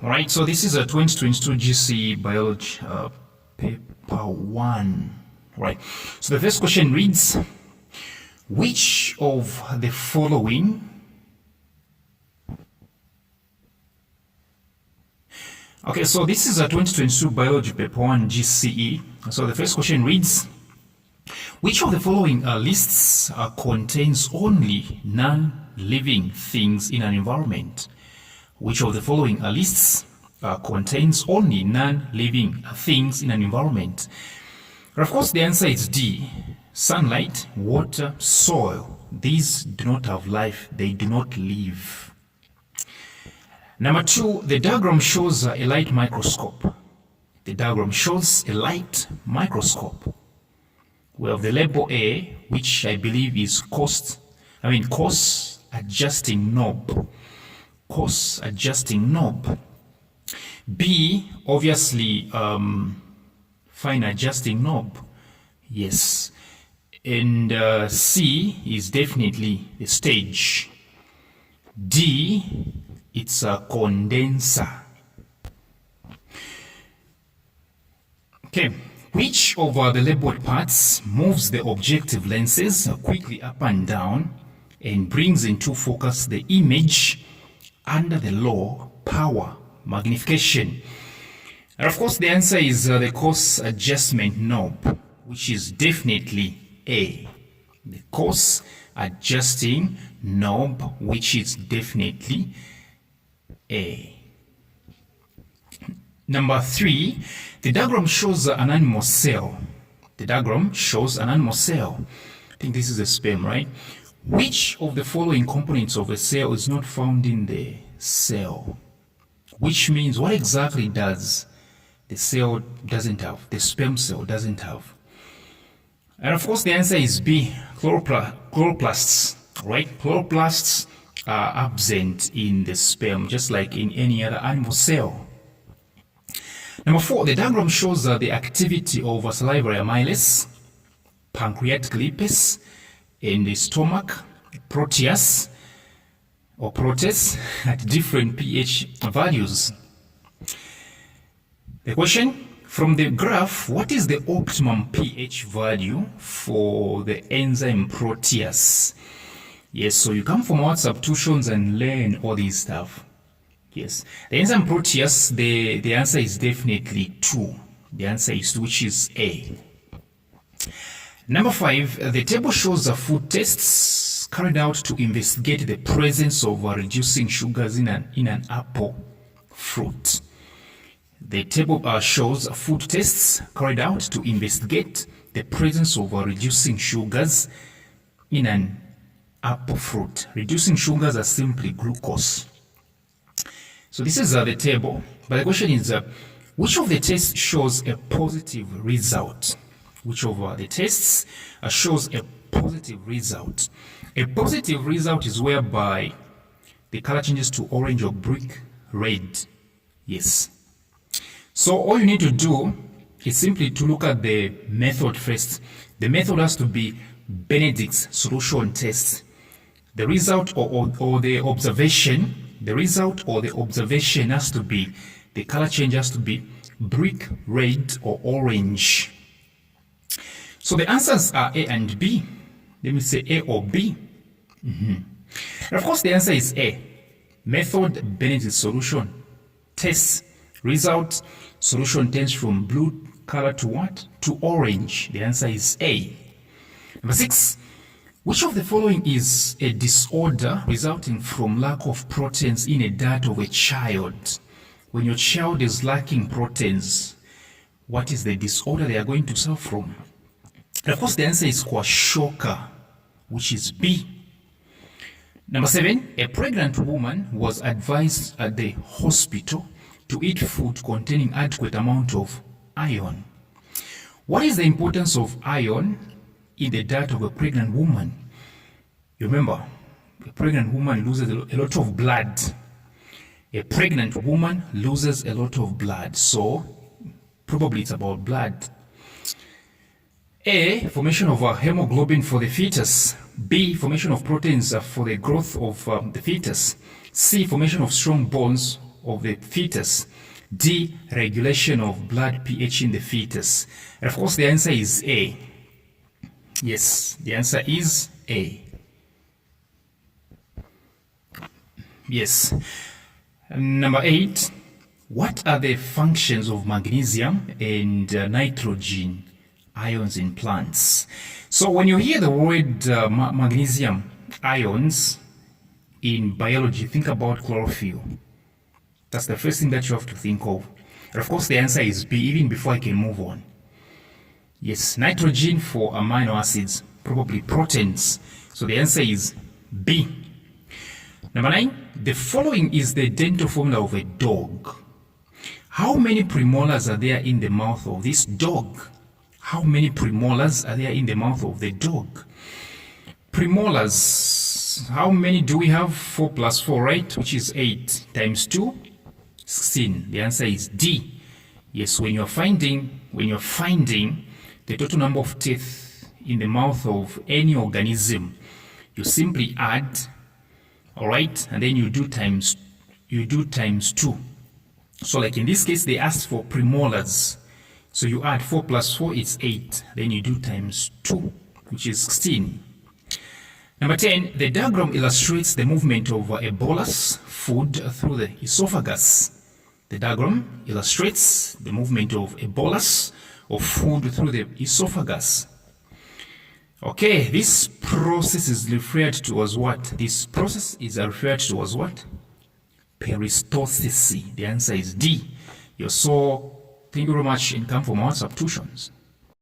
All right, so this is a 2022 GCE Biology paper 1. Right, so the first question reads, which of the following Okay, so this is a 2022 Biology paper 1 GCE. So the first question reads, which of the following lists contains only non-living things in an environment? Which of the following lists contains only non-living things in an environment? And of course, the answer is D. Sunlight, water, soil. These do not have life. They do not live. Number 2, the diagram shows a light microscope. The diagram shows a light microscope. We have the label A, which I believe is coarse adjusting knob. Coarse adjusting knob. B, obviously fine adjusting knob. Yes. And C is definitely the stage. D, it's a condenser. Okay, which of the labeled parts moves the objective lenses quickly up and down and brings into focus the image under the law power magnification? And of course, the answer is the coarse adjustment knob, which is definitely A. The coarse adjusting knob, which is definitely A. Number 3, the diagram shows an animal cell. The diagram shows an animal cell. I think this is a sperm, right? Which of the following components of a cell is not found in the cell? Which means what exactly does the cell doesn't have, the sperm cell doesn't have? And of course, the answer is B, chloroplasts, right? Chloroplasts are absent in the sperm, just like in any other animal cell. Number 4, the diagram shows the activity of salivary amylase, pancreatic lipase, and the stomach proteus or proteus at different pH values. The question, from the graph, what is the optimum pH value for the enzyme proteus? Yes, so you come from WhatsApp tuitions and learn all this stuff. Yes, the enzyme proteus, the answer is definitely 2. The answer is 2, which is A. Number 5, the table shows the food tests carried out to investigate the presence of reducing sugars in an apple fruit. The table shows food tests carried out to investigate the presence of reducing sugars in an apple fruit. Reducing sugars are simply glucose. So this is the table, but the question is, which of the tests shows a positive result? Which of the tests shows a positive result? A positive result is whereby the color changes to orange or brick red. Yes. So all you need to do is simply to look at the method first. The method has to be Benedict's solution test. The result or the observation, the result or the observation has to be, the color change has to be brick red or orange. So the answers are A and B. Let me say A or B. And of course, the answer is A. Method, Benedict's solution. Test, result, solution turns from blue color to what? To orange. The answer is A. Number 6. Which of the following is a disorder resulting from lack of proteins in a diet of a child? When your child is lacking proteins, what is the disorder they are going to suffer from? And of course, the answer is kwashiorkor, which is B. Number 7, a pregnant woman was advised at the hospital to eat food containing adequate amount of iron. What is the importance of iron in the diet of a pregnant woman? You remember, a pregnant woman loses a lot of blood. A pregnant woman loses a lot of blood, so probably it's about blood. A, formation of hemoglobin for the fetus. B, formation of proteins for the growth of the fetus. C, formation of strong bones of the fetus. D, regulation of blood pH in the fetus. And of course, the answer is A. Yes, the answer is A. Yes. Number 8, what are the functions of magnesium and nitrogen ions in plants? So when you hear the word magnesium ions in biology, think about chlorophyll. That's the first thing that you have to think of. And of course, the answer is B, even before I can move on. Yes, nitrogen for amino acids, probably proteins. So the answer is B. Number 9, the following is the dental formula of a dog. How many premolars are there in the mouth of this dog? How many premolars are there in the mouth of the dog? Premolars, how many do we have? 4 plus 4, right? Which is 8 times 2, 16. The answer is D. Yes, when you're finding the total number of teeth in the mouth of any organism, you simply add, all right, and then you do times 2. So like in this case, they asked for premolars. So you add 4 plus 4, it's 8. Then you do times 2, which is 16. Number 10, the diagram illustrates the movement of a bolus food through the esophagus. The diagram illustrates the movement of a bolus of food through the esophagus. Okay, this process is referred to as what? This process is referred to as what? Peristalsis. The answer is D. You're so, thank you very much, and come for more substitutions.